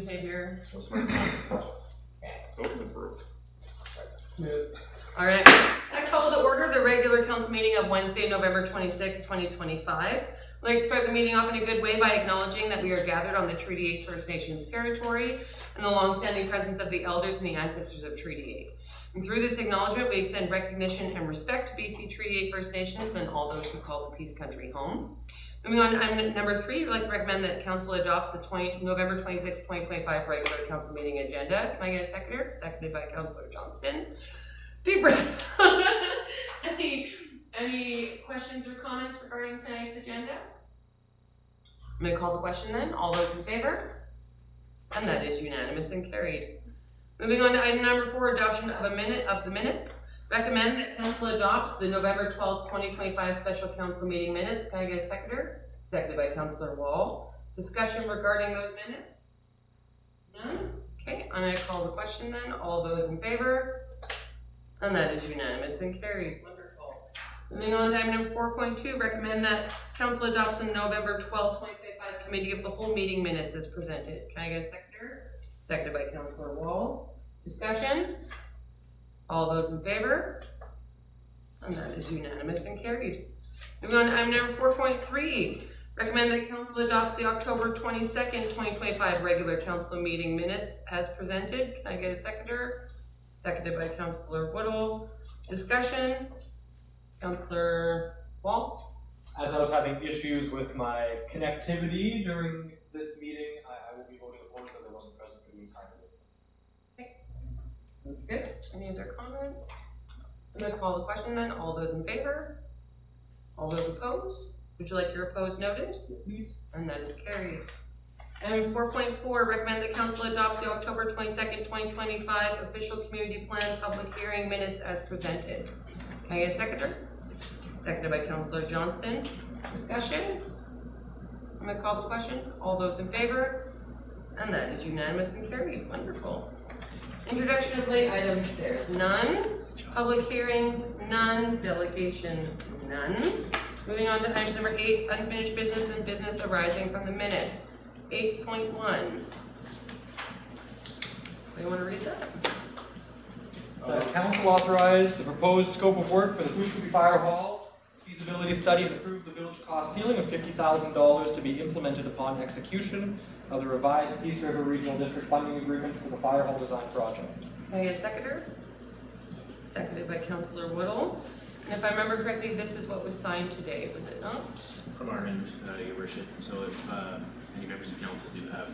behavior. Smooth. All right. I call to order the regular council meeting of Wednesday, November 26, 2025. I'd like to start the meeting off in a good way by acknowledging that we are gathered on the Treaty 8 First Nations territory and the long-standing presence of the elders and the ancestors of Treaty 8. And through this acknowledgement, we extend recognition and respect to BC Treaty 8 First Nations and all those who call the Peace Country home. Moving on to item number 3, I'd like to recommend that council adopts the November 26, 2025 regular council meeting agenda. Can I get a seconder? Seconded by Councillor Johnston. Deep breath. Any questions or comments regarding tonight's agenda? I'm going to call the question then. All those in favor? And that is unanimous and carried. Moving on to item number 4, adoption of the minutes. Recommend that council adopts the November 12, 2025 special council meeting minutes. Can I get a seconder? Seconded by Councillor Wall. Discussion regarding those minutes? None? Okay, I'm going to call the question then. All those in favor? And that is unanimous and carried. Wonderful. Moving on to item number 4.2, recommend that council adopts the November 12, 2025 committee of the whole meeting minutes as presented. Can I get a seconder? Seconded by Councillor Wall. Discussion? All those in favor? And that is unanimous and carried. Moving on to item number 4.3, recommend that council adopts the October 22nd, 2025 regular council meeting minutes as presented. Can I get a seconder? Seconded by Councillor Woodall. Discussion? Councillor Wall? As I was having issues with my connectivity during this meeting, I will be voting opposed because I wasn't present for the entire meeting. Okay. That's good. Any other comments? I'm going to call the question then. All those in favor? All those opposed? Would you like your opposed noted? Yes, please. And that is carried. And 4.4, recommend that council adopts the October 22nd, 2025 official community plan public hearing minutes as presented. Can I get a seconder? Seconded by Councillor Johnston. Discussion? I'm going to call the question. All those in favor? And that is unanimous and carried. Wonderful. Introduction of late items, there's none. Public hearings, none. Delegations, none. Moving on to item number 8, unfinished business and business arising from the minutes. 8.1. You want to read that? Council authorized the proposed scope of work for the Poucheville Fire Hall. Feasibility study and approved the village cost ceiling of $50,000 to be implemented upon execution of the revised Peace River Regional District funding agreement for the fire hall design project. Can I get a seconder? Seconded by Councillor Woodall. And if I remember correctly, this is what was signed today, was it not? From our end, Your Worship. So if any members of council do have,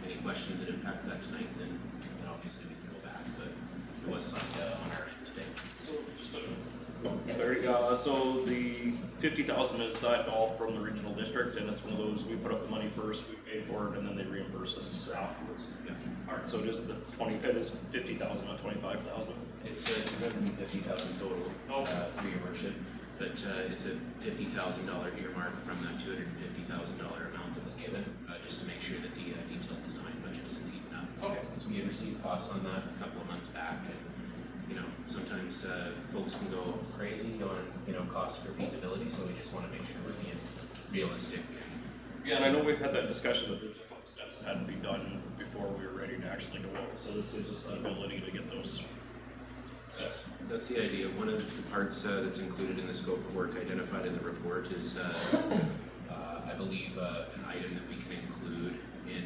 any questions that impact that tonight, then obviously we can go back. But it was signed on our end today. So just so the 50,000 is that all from the regional district, and it's one of those we put up the money first, we pay for it, and then they reimburse us afterwards. Yeah. All right. So it is the 20. It is 50,000, not 25,000. It's 250,000 total. For Your Worship, but it's a $50,000 earmark from that $250,000 amount that was given, just to make sure that the detailed design budget isn't eaten up. Okay. So we had received costs on that a couple of months back, and sometimes folks can go crazy on costs for feasibility. So we just want to make sure we're being realistic. Yeah, and I know we've had that discussion that there's a couple steps that had to be done before we were ready to actually go out. So this gives us that ability to get those. Yes, that's the idea. One of the parts that's included in the scope of work identified in the report is, I believe, an item that we can include in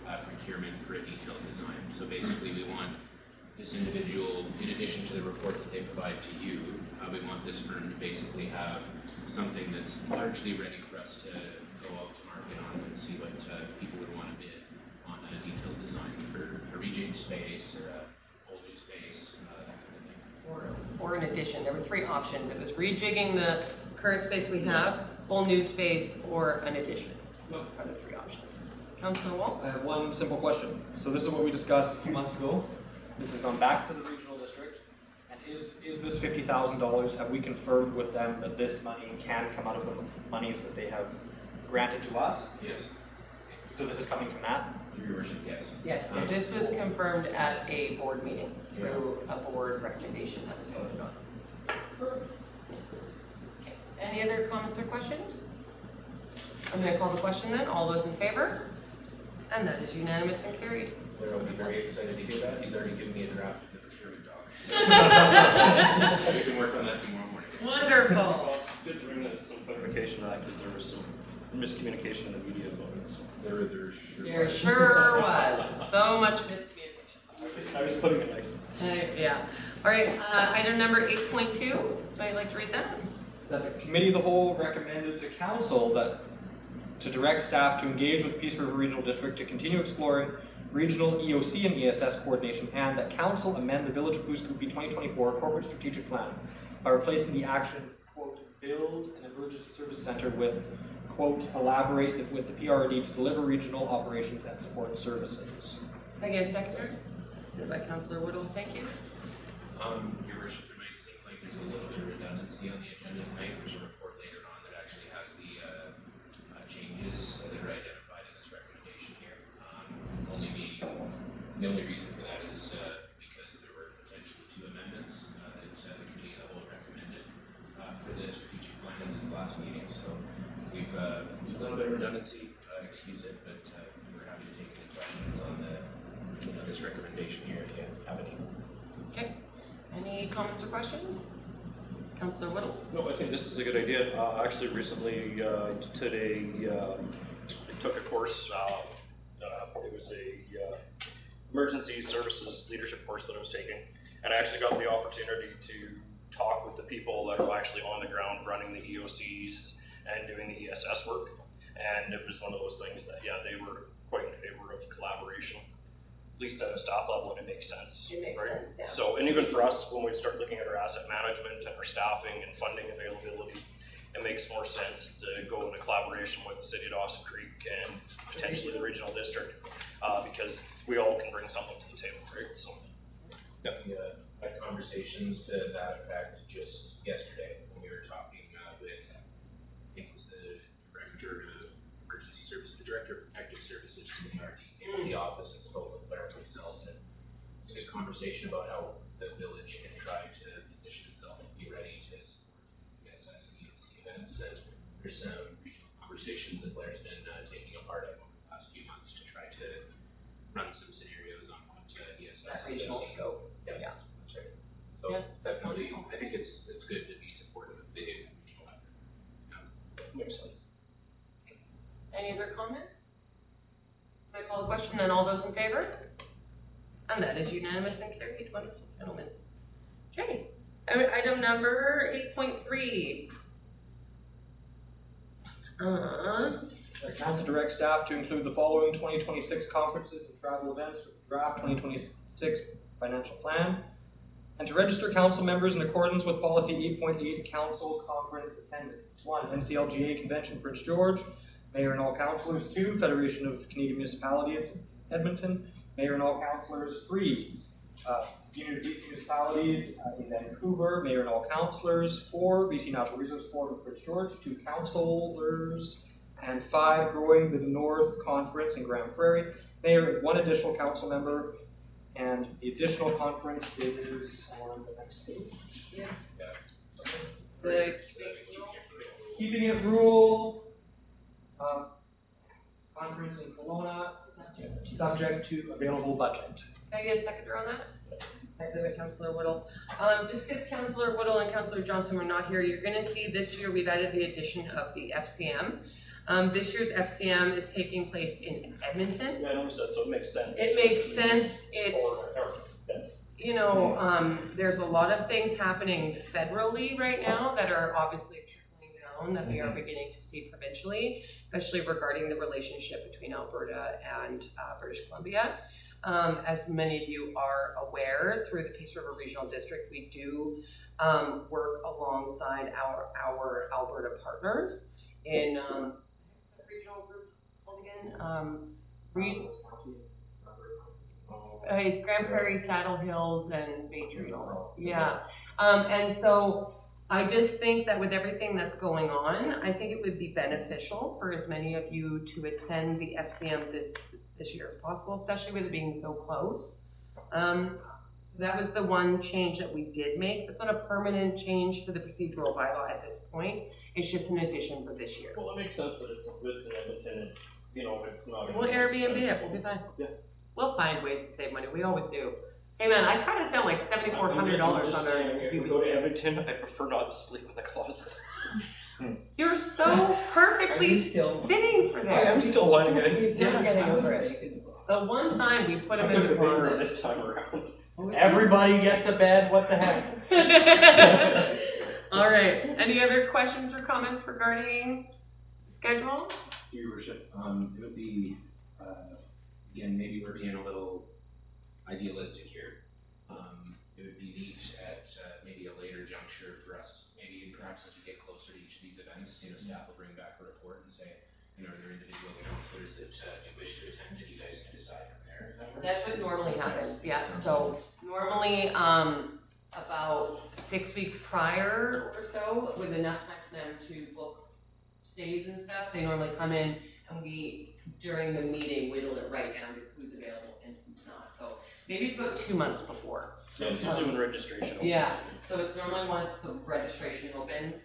a procurement for a detailed design. So basically, we want this individual, in addition to the report that they provide to you, we want this firm to basically have something that's largely ready for us to go out to market on and see what people would want to bid on a detailed design for a rejig space or a whole new space, that kind of thing. Or in addition, there were 3 options. It was rejigging the current space we have, whole new space, or an addition. Those are the 3 options. Councillor Wall? I have one simple question. So this is what we discussed a few months ago. This has gone back to the regional district. And is this $50,000, have we confirmed with them that this money can come out of the monies that they have granted to us? Yes. So this is coming from that? Through Your Worship, yes. Yes, this was confirmed at a board meeting through a board recommendation that was voted on. Okay. Any other comments or questions? I'm going to call the question then. All those in favor? And that is unanimous and carried. Blair will be very excited to hear that. He's already given me a draft of the procurement doc. So we can work on that tomorrow morning. Wonderful. Well, it's good to bring some clarification to that because there was some miscommunication in the media about it. So. There sure was. So much miscommunication. I was putting it nice. Yeah. All right, item number 8.2. So I'd like to read that. That the committee of the whole recommended to council that to direct staff to engage with Peace River Regional District to continue exploring regional EOC and ESS coordination, and that council amend the Village of Pouce Coupe 2024 corporate strategic plan by replacing the action, quote, build an emergency service center with, quote, collaborate with the PRD to deliver regional operations and support services. Can I get a seconder? Moved by Councillor Woodall, thank you. Your worship, it might seem like there's a little bit of redundancy on the agenda tonight. There's a report later on that actually has the changes that are identified in this recommendation here. The only reason for that is because there were potentially 2 amendments that the committee of the whole recommended for the strategic plan in this last meeting. So we've there's a little bit of redundancy, excuse it, but we're happy to take any questions on this recommendation here if you have any. Okay. Any comments or questions? Councillor Whittle? No, I think this is a good idea. Actually, recently, today, I took a course. It was a emergency services leadership course that I was taking, and I actually got the opportunity to talk with the people that are actually on the ground running the EOCs and doing the ESS work. And it was one of those things that, yeah, they were quite in favor of collaboration, at least at a staff level, and it makes sense. It makes right? sense, yeah. So, and even for us, when we start looking at our asset management and our staffing and funding availability, it makes more sense to go into collaboration with the city of Dawson Creek and potentially the regional district, because we all can bring something to the table, right? So. Yeah, we had conversations to that effect just yesterday when we were talking with, I think it's the director of emergency services, the director of protective services from the RD in the office, and spoke with Blair and myself, and it's a good conversation about how the village can try to position itself and be ready to support ESS and EOC events. And there's some regional conversations that Blair's been taking a part of over the past few months to try to run some scenarios on what ESS That and regional EOC. scope. Yeah, that's right. So Yeah, that's definitely, wonderful. I think it's good to be supportive of the regional effort. Yeah. Makes sense. Any other comments? Can I call the question, then all those in favor? And that is unanimous and carried. Wonderful, gentlemen. Okay, item number 8.3. The council directs staff to include the following 2026 conferences and travel events with the draft 2026 financial plan, and to register council members in accordance with policy 8.8 council conference attendance. 1. NCLGA Convention, Prince George, Mayor and all councillors. 2. Federation of Canadian Municipalities, Edmonton, Mayor and all councillors. 3. Union of BC Municipalities in Vancouver, Mayor and all councillors. 4. BC Natural Resources Forum in Prince George, 2 councillors. And 5, Growing the North Conference in Grand Prairie, Mayor and 1 additional council member. And the additional conference is on the next page. Yeah. Yeah. Keeping It Rural conference in Kelowna, subject to available budget. Can I get a seconder on that? Seconded by Councillor Whittle. Just because Councillor Whittle and Councillor Johnson were not here, you're going to see this year we've added the addition of the FCM. This year's FCM is taking place in Edmonton. Yeah, I noticed that, so it makes sense. It makes sense. It's, you know, there's a lot of things happening federally right now that are obviously trickling down that we are beginning to see provincially, especially regarding the relationship between Alberta and British Columbia. As many of you are aware, through the Peace River Regional District, we do work alongside our Alberta partners in the regional group called again. It's Grand Prairie, Saddle Hills, and Bay Trail. Yeah. And so I just think that with everything that's going on, I think it would be beneficial for as many of you to attend the FCM this year as possible, especially with it being so close. That was the one change that we did make. It's not a permanent change to the procedural bylaw at this point. It's just an addition for this year. Well, it makes sense that it's in Edmonton, it's, you know, it's not. We'll Airbnb it, we'll be fine. Yeah. We'll find ways to save money, we always do. Hey man, I kinda spent like $7,400 on our. If we go to Edmonton, I prefer not to sleep in the closet. You're so perfectly fitting for I am this. still lining it. Never getting over it. The one time we put I him took in the the bigger closet. this time around. Everybody gets a bed, what the heck? All right, any other questions or comments regarding schedule? Your worship, it would be, again, maybe we're being a little idealistic here. It would be neat at maybe a later juncture for us, maybe perhaps as we get closer to each of these events, staff will bring back a report and say, are there individual counselors that do wish to attend, and you guys can decide from there. If that works. That's what normally happens, yeah. So normally, about 6 weeks prior or so, with enough time for them to book stays and stuff, they normally come in and we, during the meeting, whittle it right down to who's available and who's not. So maybe it's about 2 months before. So it's usually when registration opens. Yeah, so it's normally once the registration opens,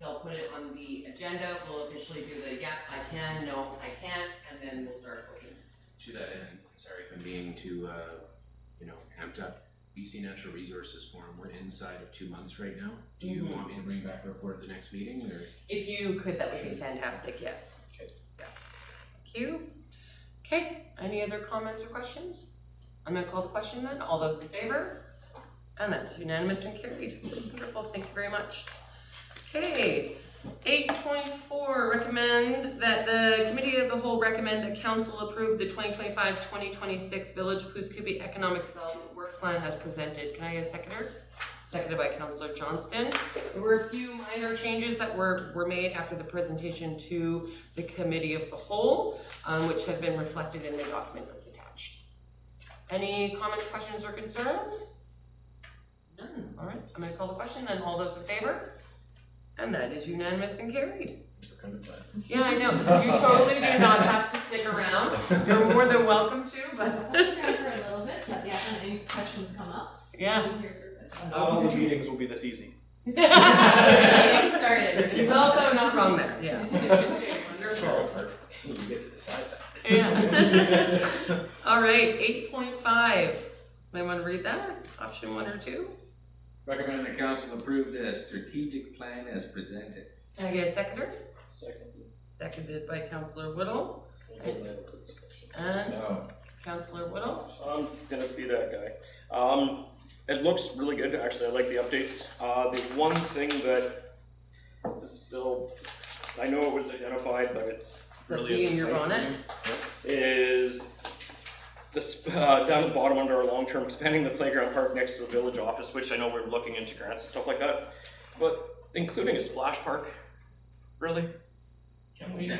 they'll put it on the agenda, we'll officially do the, yeah, I can, no, I can't, and then we'll start booking. To that end, sorry if I'm being too, amped up. BC Natural Resources Forum, we're inside of 2 months right now. Do you want me to bring back a report at the next meeting, or? If you could, that would be fantastic, yes. Okay. Yeah. Thank you. Okay, any other comments or questions? I'm gonna call the question then. All those in favor? And that's unanimous and carried. Wonderful, thank you very much. Okay, 8.4, recommend that the Committee of the Whole recommend that Council approve the 2025-2026 Village Pouce Coupe Economic Development Work Plan as presented. Can I get a seconder? Seconded by Councillor Johnston. There were a few minor changes that were made after the presentation to the Committee of the Whole, which have been reflected in the document that's attached. Any comments, questions, or concerns? None. All right, I'm going to call the question, and all those in favor? And that is unanimous and carried. Yeah, I know. You totally do not have to stick around. You're more than welcome to, but. I'll stick around for a little bit, but yeah, when any questions come up, Yeah. I'm here for it. Not all the meetings will be this easy. Getting started. He's also not wrong there, yeah. Wonderful. You get to decide that. Yeah. All right, 8.5. Anyone read that? Option 1 or 2? Recommend the council approve the strategic plan as presented. Can I get a seconder? Second. Seconded by Councillor Whittle. And No. Councillor Whittle. I'm gonna be that guy. It looks really good, actually, I like the updates. The one thing that it's still, I know it was identified, but it's The really. bee in your bonnet. Is this, down at the bottom under our long-term, expanding the playground park next to the village office, which I know we're looking into grants and stuff like that, but including a splash park, really? Can we?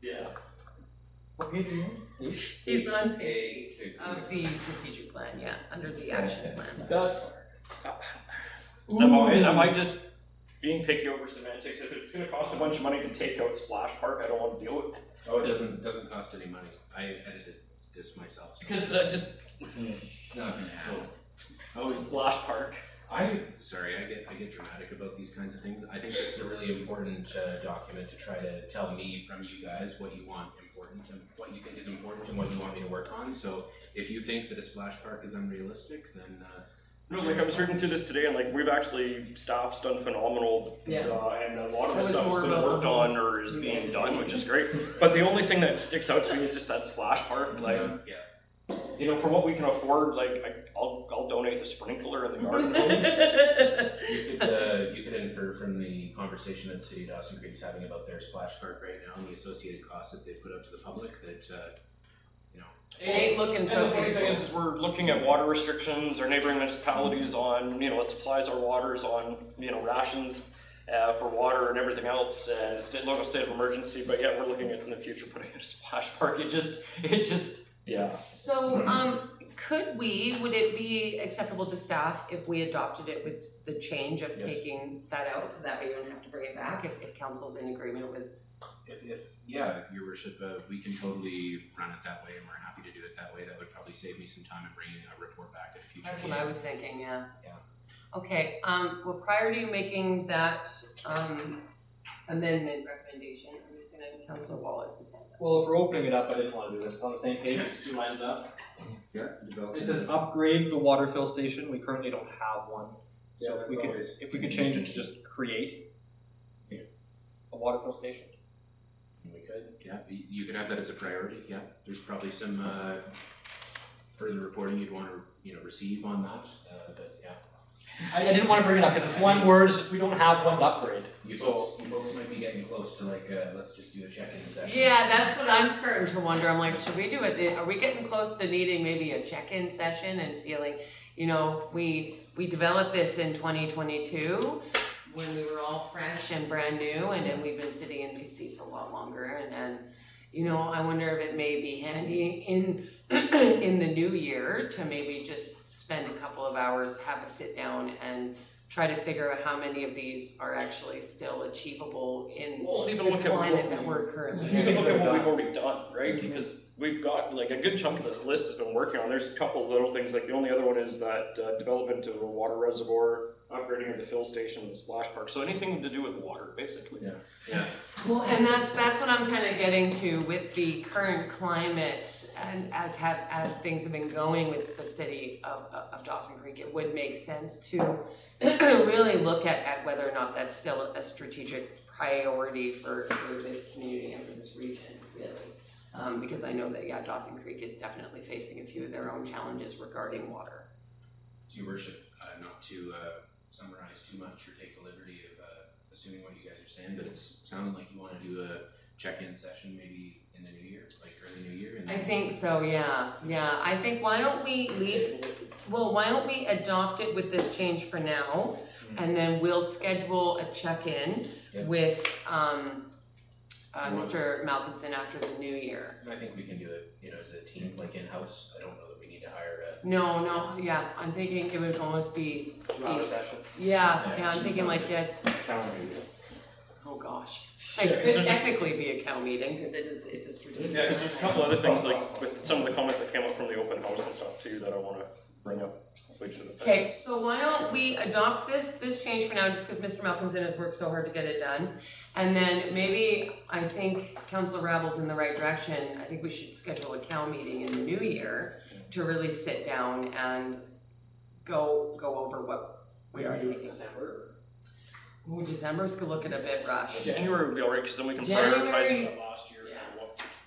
Yeah. What page are you on? He's on A to. Of the strategic plan, yeah, under the action plan. That's, am I just being picky over semantics? If it's gonna cost a bunch of money to take out splash park, I don't wanna deal with it. Oh, it doesn't cost any money. I edited this myself. So. Because, just, It's not gonna happen. Oh, splash park. Sorry, I get dramatic about these kinds of things. I think this is a really important document to try to tell me from you guys what you want important and what you think is important and what you want me to work on. So if you think that a splash park is unrealistic, then No, like I was reading through this today and like we've actually, staff's done phenomenal, Yeah. and a lot of That this was stuff more has been about- worked on or is being done, which is great. But the only thing that sticks out to me is just that splash park, like, yeah. for what we can afford, like, I'll donate the sprinkler and the garden hose. You could infer from the conversation that the city of Dawson Creek is having about their splash park right now and the associated costs that they put out to the public that, It ain't looking And so the funny thing peaceful. is we're looking at water restrictions, our neighboring municipalities on, what supplies our waters on, rations, for water and everything else, and it's a local state of emergency, but yet we're looking at in the future putting in a splash park. It just, yeah. So, would it be acceptable to staff if we adopted it with the change of Yes. taking that out, so that way you don't have to bring it back if council's in agreement with? if your worship, we can totally run it that way and we're happy to do it that way. That would probably probably save me some time in bringing a report back at a future That's meeting. what I was thinking, yeah. Yeah. Okay, well, prior to you making that, amendment recommendation, I'm just gonna, Councilor Wallace is hand up. Well, if we're opening it up, I didn't want to do this. It's on the same page, it's 2 lines up. Yeah. It says upgrade the water fill station. We currently don't have one. Yeah, So that's if we could change it to just create a water fill station. We could, yeah, you could have that as a priority, yeah. There's probably some, further reporting you'd want to, receive on that, but yeah. I didn't want to bring it up because it's one word, it's just we don't have one to upgrade. You folks might be getting close to like, let's just do a check-in session. Yeah, that's what I'm starting to wonder. I'm like, should we do it? Are we getting close to needing maybe a check-in session and feeling, we developed this in 2022 when we were all fresh and brand new, and then we've been sitting in these seats a lot longer, and I wonder if it may be handy in the new year to maybe just spend a couple of hours, have a sit down and try to figure out how many of these are actually still achievable in Well, even the look at climate what that we're currently You in. can look at what we've already done, right? Because we've got, like, a good chunk of this list has been working on. There's a couple little things, like the only other one is that development of a water reservoir, upgrading of the fill station and the splash park. So anything to do with water, basically. Yeah. Yeah. Well, and that's what I'm kind of getting to with the current climate, and as things have been going with the city of Dawson Creek, it would make sense to really look at whether or not that's still a strategic priority for this community and for this region, really. Because I know that, Dawson Creek is definitely facing a few of their own challenges regarding water. Your worship, not to summarize too much or take the liberty of assuming what you guys are saying, but it's sounding like you want to do a check-in session maybe in the new year, like early new year. I think so, yeah. I think why don't we adopt it with this change for now, and then we'll schedule a check-in with Mr. Malkinson after the new year. And I think we can do it, as a team, like in-house. I don't know that we need to hire a. No, yeah, I'm thinking it would almost be. Not a session. Yeah, I'm thinking like, oh gosh. It could technically be a cow meeting, because it's a strategic. Yeah, because there's a couple other things, like with some of the comments that came up from the open house and stuff too, that I want to bring up. Okay, so why don't we adopt this change for now, just because Mr. Malkinson has worked so hard to get it done. And then maybe, I think Councilor Ravel's in the right direction. I think we should schedule a cow meeting in the new year to really sit down and go over what we are doing. December. Mm-hmm. Ooh, December's looking a bit rushed. January would be alright, because then we can January, prioritize from last year and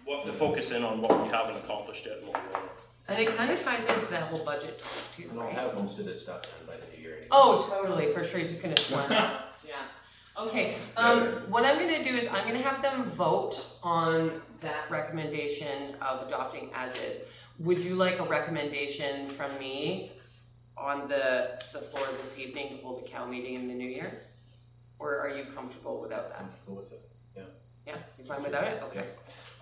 what to focus in on what we haven't accomplished yet and what we want. And it kind of ties into that whole budget talk too, And I'll right? have most of this stuff done by the new year anyway. Oh, totally, for sure, he's just gonna slam it. Yeah. Okay, what I'm gonna do is I'm gonna have them vote on that recommendation of adopting as is. Would you like a recommendation from me on the floor this evening to hold a cow meeting in the new year? Or are you comfortable without that? Go with it. Yeah, you fine without it? Okay.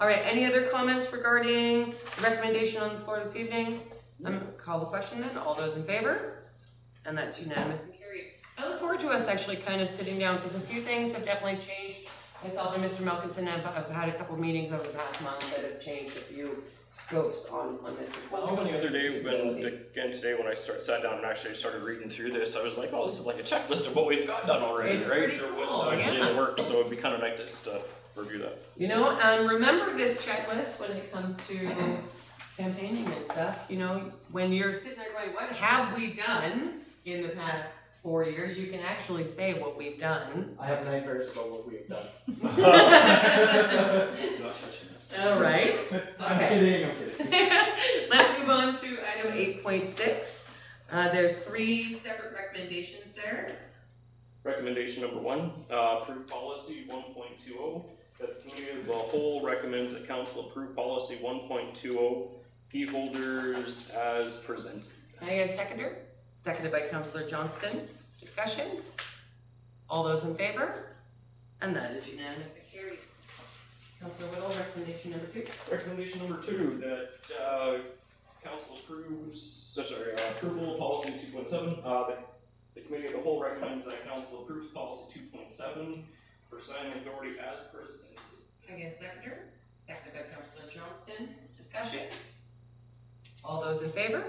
All right, any other comments regarding the recommendation on the floor this evening? Call the question then, all those in favor? And that's unanimous and carried. I look forward to us actually kind of sitting down, because a few things have definitely changed. Myself and Mr. Malkinson have had a couple meetings over the past month that have changed a few scopes on this as well. Even the other day, today when I sat down and actually started reading through this, I was like, oh, this is like a checklist of what we've got done already, It's right? pretty Or cool, what's actually in yeah. the works, so it'd be kind of nice just to review that. Remember this checklist when it comes to campaigning and stuff, when you're sitting there going, what have we done in the past 4 years? You can actually say what we've done. I have nightmares about what we have done. All right. I'm Okay. kidding. Let's move on to item 8.6. There's 3 separate recommendations there. Recommendation number 1, approve policy 1.20. That the committee of the whole recommends that council approve policy 1.20, key holders as presented. Can I get a seconder? Seconded by Councillor Johnston. Discussion? All those in favor? And that is unanimous and carried. Councillor Whittle, recommendation number 2. Recommendation number 2, that council approves, approval of policy 2.7. The committee of the whole recommends that council approves policy 2.7 for signing authority as presented. Can I get a seconder? Seconded by Councillor Johnston. Discussion? All those in favor?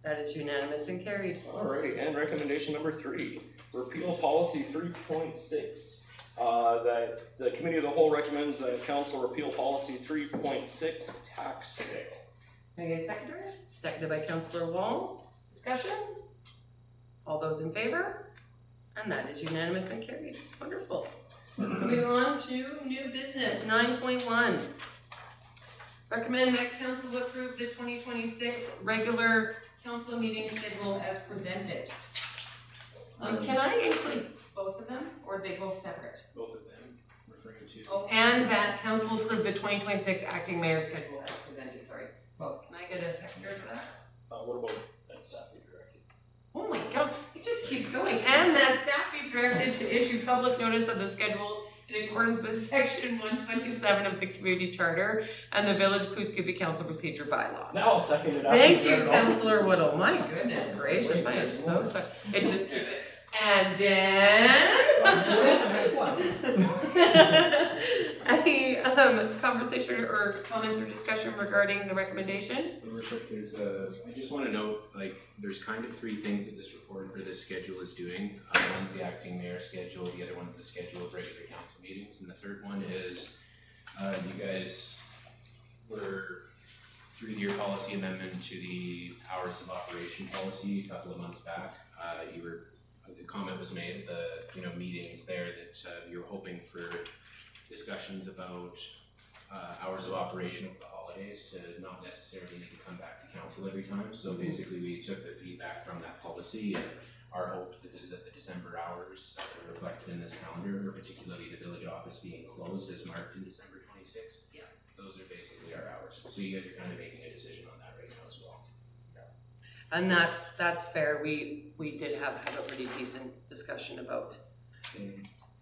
That is unanimous and carried. Alrighty, and recommendation number 3, repeal policy 3.6. That the committee of the whole recommends that council repeal policy 3.6, tax sick. Can I get a seconder? Seconded by Councillor Wall. Discussion? All those in favor? And that is unanimous and carried. Wonderful. Moving on to new business, 9.1. Recommend that council approve the 2026 regular council meeting schedule as presented. Can I include both of them, or are they both separate? Both of them, referring to. Oh, and that council approve the 2026 acting mayor schedule as presented, sorry. Both. Can I get a seconder for that? What about that staff be directed? Oh my god, it just keeps going. And that staff be directed to issue public notice of the schedule in accordance with section 127 of the community charter and the village Poughkeepsie council procedure bylaw. Now I'll second it after Thank you you, read it all. Councillor Woodall. My goodness gracious, I am so sorry. It just keeps it. And then. Any conversation or comments or discussion regarding the recommendation? Your Worship, I just want to note, there's kind of 3 things that this report for this schedule is doing. One's the acting mayor schedule, the other one's the schedule of regular council meetings, and the third one is, you guys were through your policy amendment to the hours of operation policy a couple of months back. The comment was made at the meetings there that you were hoping for discussions about hours of operation over the holidays to not necessarily need to come back to council every time. So basically we took the feedback from that policy, and our hope is that the December hours that are reflected in this calendar, particularly the village office being closed as marked in December 26th, Yeah. those are basically our hours. So you guys are kind of making a decision on that right now as well. And that's fair. We did have a pretty decent discussion about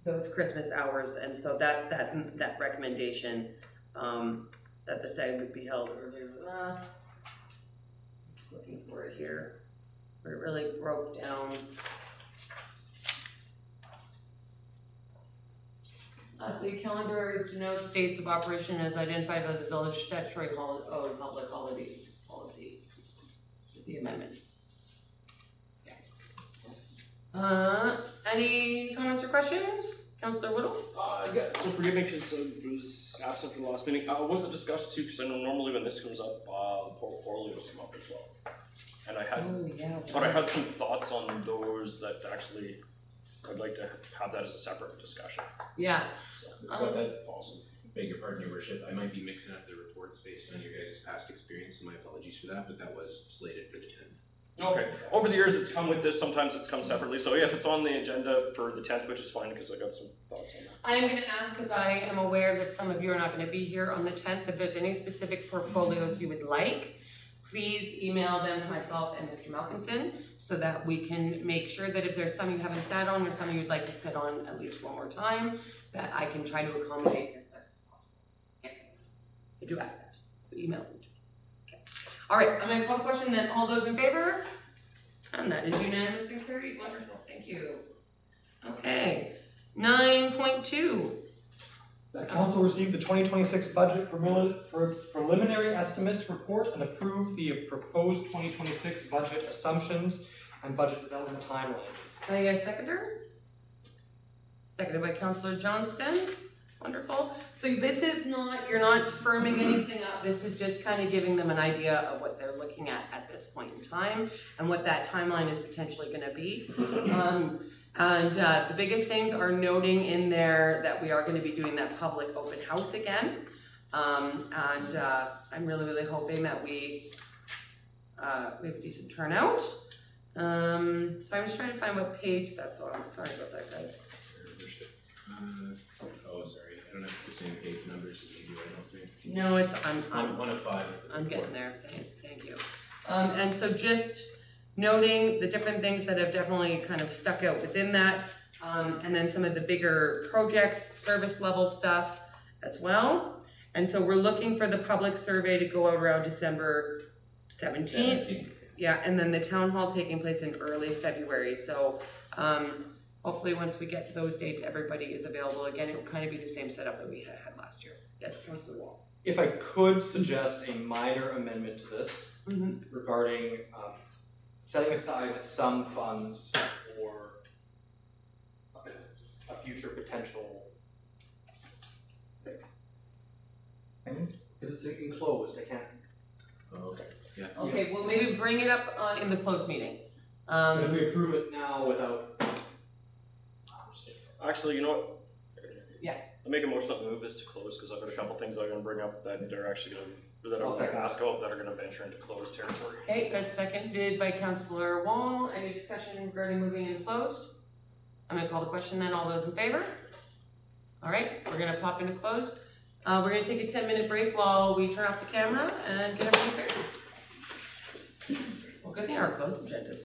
those Christmas hours, and so that's that recommendation that the SAG would be held earlier. Just looking for it here, where it really broke down. City calendar denotes dates of operation as identified by the village statutory public holiday policy. The amendment. Yeah. Any comments or questions? Councillor Whittle? Yeah, so forgive me because I was absent from the last meeting. Was it discussed too, because I know normally when this comes up, the portfolios come up as well. And I had some thoughts on those that actually, I'd like to have that as a separate discussion. Yeah. Also, beg your pardon, Your Worship, I might be mixing up the reports based on your guys' past experience, so my apologies for that, but that was slated for the 10th. Okay. Over the years, it's come with this. Sometimes it's come separately. So yeah, if it's on the agenda for the 10th, which is fine, because I got some thoughts on that. I am going to ask, because I am aware that some of you are not going to be here on the 10th, if there's any specific portfolios you would like, please email them to myself and Mr. Malkinson, so that we can make sure that if there's some you haven't sat on or some you'd like to sit on at least one more time, that I can try to accommodate as best as possible. Okay. I do ask that. So email them. Okay. All right, I'm going to call the question then. All those in favor? And that is unanimous and carried. Wonderful. Thank you. Okay. 9.2. That council received the 2026 budget for preliminary estimates report and approved the proposed 2026 budget assumptions and budget development timeline. Can I get a seconder? Seconded by Councillor Johnston. Wonderful. So this is not, you're not firming anything up. This is just kind of giving them an idea of what they're looking at this point in time and what that timeline is potentially going to be. The biggest things are noting in there that we are going to be doing that public open house again. I'm really, really hoping that we have a decent turnout. So I'm just trying to find what page that's on. Sorry about that, guys. Sorry, I don't have the same page numbers as you do, I don't think. No, it's, I'm one of 5. I'm getting there, thank you. And so just noting the different things that have definitely kind of stuck out within that, and then some of the bigger projects, service level stuff as well. And so we're looking for the public survey to go out around December 17th. Yeah, and then the town hall taking place in early February. So hopefully once we get to those dates, everybody is available again. It will kind of be the same setup that we had last year. Yes, Councillor Wall. If I could suggest a minor amendment to this, regarding setting aside some funds for a future potential thing. Because it's enclosed, I can't. Oh, okay, yeah. Okay, well, maybe bring it up, in the closed meeting. If we approve it now without. Actually, you know what? Yes. I'll make a motion to move this to close, because I've got a couple things I'm gonna bring up that are actually gonna, that I was gonna ask about, that are gonna venture into closed territory. Okay, that's seconded by Councillor Wall. Any discussion regarding moving in closed? I'm gonna call the question then. All those in favor? All right, we're gonna pop into closed. We're gonna take a 10-minute break while we turn off the camera and get everything fixed. Well, good thing our closed agenda's